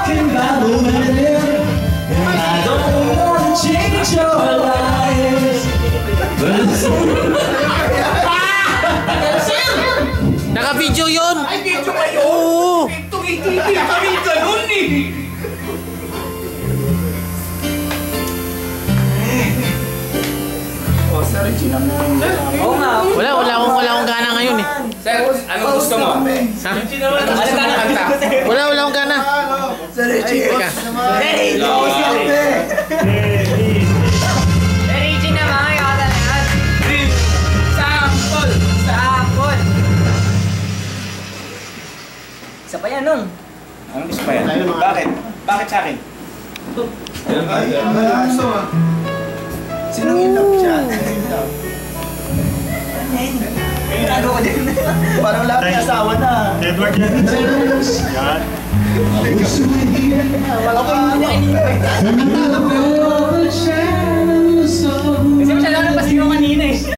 talking about the wedding, and I don't want to change your lives. Naka-video yun! Ay, video kayo? Oo! Ito kami ganun eh! Oh, Sir Regina mo. Oo nga. Wala akong gana ngayon eh. Sir, anong gusto mo? Ha? Wala akong gana. Sir Regina. Teka. Hey! Regina, mga kata na yan. Sample! Sapon. Isa pa yan, nung. Anong gusto pa yan? Bakit? Bakit sa akin? Sinong in love siya? Ano ko din? Parang lahat ng asawa na. Edward yan. Yan. Wala ko yung niya inipay.